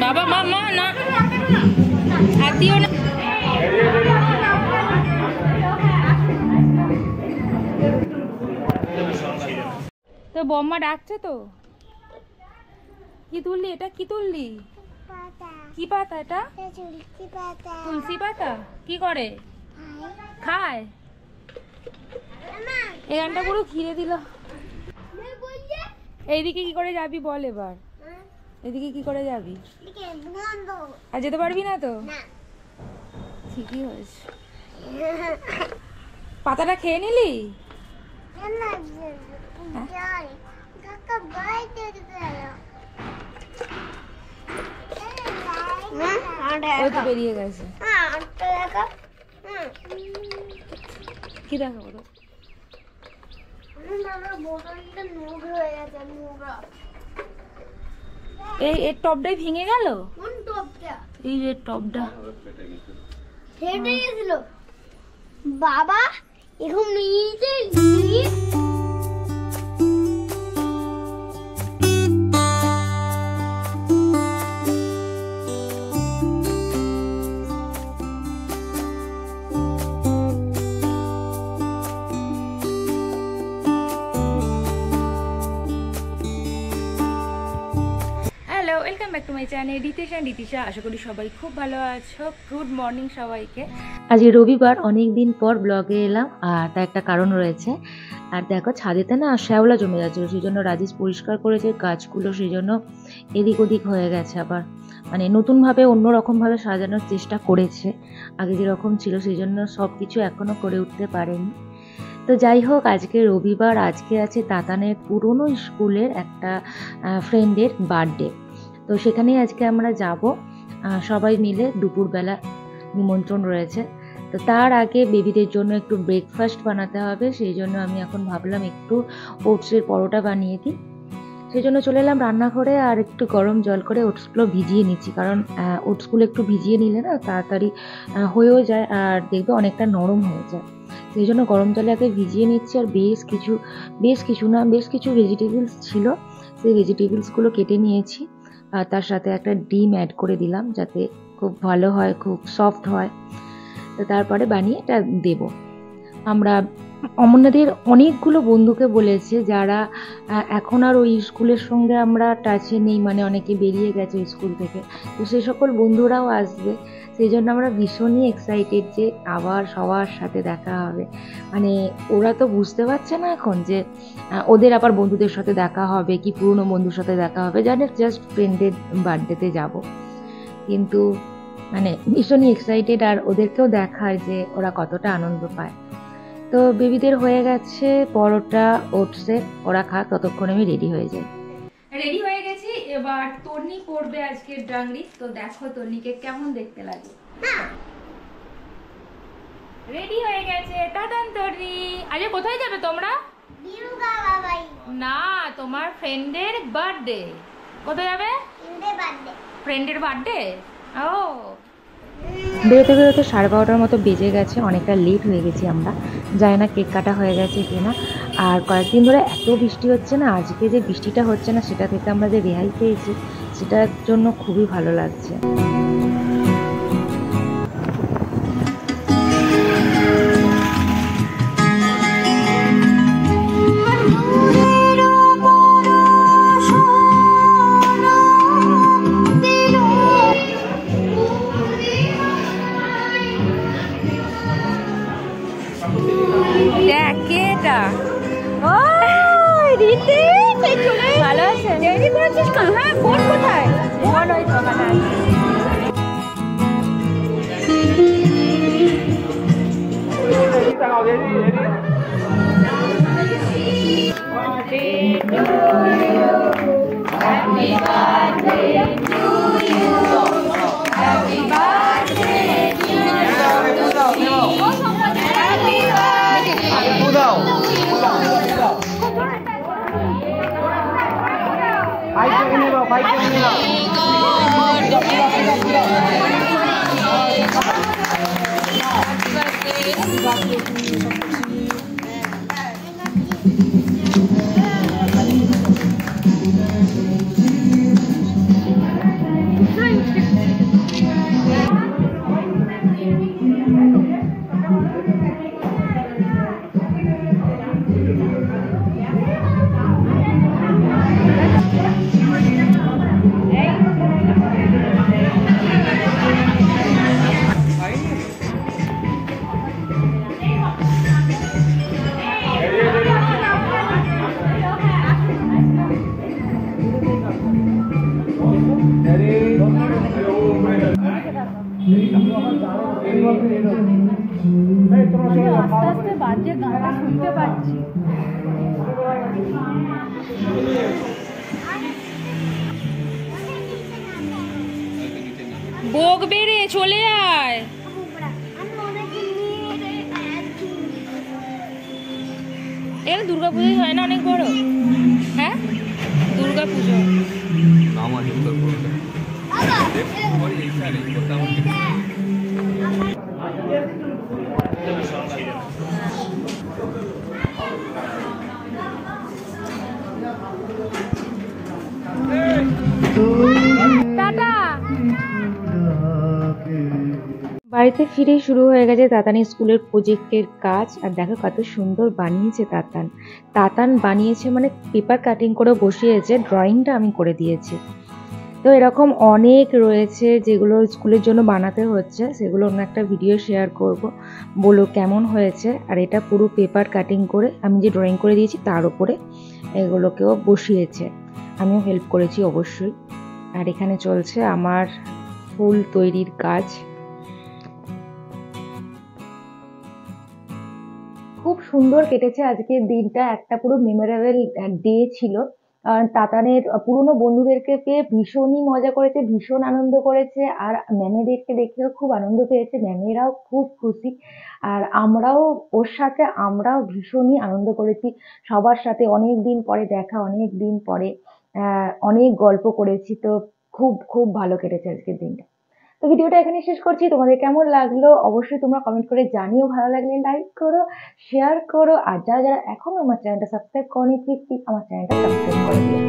বাবা মা মা না হাত দিও না। তো বম্মা ডাকছে তো। কি তুললি এটা? কি তুললি? কি পাতা এটা? তুলসী পাতা। কি করে? খায়। এই গানটা পুরো ঘিরে দিল। এইদিকে কি করে যাবি বল এবার? এদিকে কি করে যাবি? আর যেতে পারবি না তো? ঠিকই হয়েছে। পাতাটা খেয়ে নিলি? ওই তো বেরিয়ে গেছে। কি দেখাবো তো? এই এর টপটাই ভেঙে গেল। কোন টপটা? এই যে টপটা ফেটে গেছিল বাবা। এখন নিয়ে welcome back to my channel Ritesh and Ritisha. আশা করি সবাই খুব ভালো আছো। গুড মর্নিং সবাইকে। আজ রবিবার, অনেক দিন পর ব্লগে এলাম, আর তার একটা কারণ রয়েছে। আর দেখো ছাদেতে না শ্যাওলা জমে যাচ্ছিল, সেই জন্য রাজেশ পরিষ্কার করেছে গাছগুলো, সেই জন্য এদিক ওদিক হয়ে গেছে। আবার মানে নতুনভাবে অন্যরকমভাবে সাজানোর চেষ্টা করেছে, আগে যেরকম ছিল সেই জন্য সব কিছু এখনও করে উঠতে পারেনি। তো যাই হোক, আজকে রবিবার, আজকে আছে তাতানের পুরনো স্কুলের একটা ফ্রেন্ডের বার্থডে। তো সেখানেই আজকে আমরা যাব সবাই মিলে, দুপুরবেলা নিমন্ত্রণ রয়েছে। তো তার আগে বেবিদের জন্য একটু ব্রেকফাস্ট বানাতে হবে, সেই জন্য আমি এখন ভাবলাম একটু ওটসের পরোটা বানিয়ে দিই। সেই জন্য চলে এলাম রান্নাঘরে, আর একটু গরম জল করে ওটসগুলো ভিজিয়ে নিচ্ছি, কারণ ওটসগুলো একটু ভিজিয়ে নিলে না তাড়াতাড়ি হয়েও যায়, আর দেখবে অনেকটা নরম হয়ে যায়। সেই জন্য গরম জলে আগে ভিজিয়ে নিচ্ছি। আর বেশ কিছু ভেজিটেবলস ছিল, সেই ভেজিটেবলসগুলো কেটে নিয়েছি, আর তার সাথে একটা ডিম অ্যাড করে দিলাম যাতে খুব ভালো হয়, খুব সফট হয়। তো তারপরে বানিয়ে এটা দেব। আমরা অমরনাথের অনেকগুলো বন্ধুকে বলেছে যারা এখন আর ওই স্কুলের সঙ্গে আমরা টাচে নেই, মানে অনেকে বেরিয়ে গেছে স্কুল থেকে, তো সেই সকল বন্ধুরাও আসবে। সেই জন্য আমরা ভীষণই এক্সাইটেড যে আবার সবার সাথে দেখা হবে। মানে ওরা তো বুঝতে পারছে না এখন যে ওদের আবার বন্ধুদের সাথে দেখা হবে কি পুরনো বন্ধুর সাথে দেখা হবে, জাস্ট ফ্রেন্ডের বার্থডেতে যাব, কিন্তু মানে ভীষণই এক্সাইটেড। আর ওদেরকেও দেখায় যে ওরা কতটা আনন্দ পায়। তো বেবিদের হয়ে গেছে পরোটা ওটসে, ওরা খা, ততক্ষণ আমি রেডি হয়ে যাই। রেডি হয়ে গেছি, এবার তন্নি পড়বে আজকে ডাংরি। তো দেখো তন্নিকে কেমন দেখতে লাগে। রেডি হয়ে গেছে তাতান তন্নি। আজকে কোথায় যাবে তোমরা? না, তোমার ফ্রেন্ডের বার্থডে। কোথায় যাবে? ফ্রেন্ডের বার্থডে। ও, বেরোতে বেরোতে 12:30টার মতো বেজে গেছে, অনেকটা লেট হয়ে গেছি আমরা। জানি না কেক কাটা হয়ে গেছে কিনা। আর কয়েকদিন ধরে এত বৃষ্টি হচ্ছে না, আজকে যে বৃষ্টিটা হচ্ছে না সেটা থেকে আমরা যে রেহাই পেয়েছি, সেটার জন্য খুবই ভালো লাগছে। ভালো আছে? হ্যাঁ, ফোন কোথায়? ফোন ওই দোকানে আছে। আস্তে আস্তে বাজে গানটা শুনতে পাচ্ছি। বোক বেড়ে চলে আয়। এর দুর্গা পুজো হয় না অনেক বড়? হ্যাঁ, দুর্গা পুজো টাটা। বাড়িতে ফিরে শুরু হয়ে গেছে তাতানের স্কুলের প্রজেক্টের কাজ। আর দেখো কত সুন্দর বানিয়েছে তাতান। তাতান বানিয়েছে মানে পেপার কাটিং করে বসিয়েছে, ড্রয়িংটা আমি করে দিয়েছি। তো এরকম অনেক রয়েছে যেগুলো স্কুলের জন্য বানাতে হচ্ছে, সেগুলো অন্য একটা ভিডিও শেয়ার করব, বলো কেমন হয়েছে। আর এটা পুরো পেপার কাটিং করে আমি যে ড্রয়িং করে দিয়েছি তার উপরে এগুলোকেও বসিয়েছে, আমিও হেল্প করেছি অবশ্যই। আর এখানে চলছে আমার ফুল তৈরির কাজ। খুব সুন্দর কেটেছে আজকের দিনটা, একটা পুরো মেমোরেবল ডে ছিল। তাতানের পুরনো বন্ধুদেরকে পেয়ে ভীষণই মজা করেছে, ভীষণ আনন্দ করেছে। আর ম্যামেদেরকে দেখেও খুব আনন্দ পেয়েছে, ম্যামেরাও খুব খুশি। আর আমরাও ওর সাথে আমরাও ভীষণই আনন্দ করেছি। সবার সাথে অনেক দিন পরে দেখা, অনেক দিন পরে অনেক গল্প করেছি। তো খুব খুব ভালো কেটেছে আজকের দিনটা। তো ভিডিওটা এখানে শেষ করছি। তোমাদের কেমন লাগলো অবশ্যই তোমরা কমেন্ট করে জানিও। ভালো লাগলে লাইক করো, শেয়ার করো। আর যারা যারা এখনো আমার চ্যানেলটা সাবস্ক্রাইব করনি, প্লিজ প্লিজ আমার চ্যানেলটা সাবস্ক্রাইব করে দিও।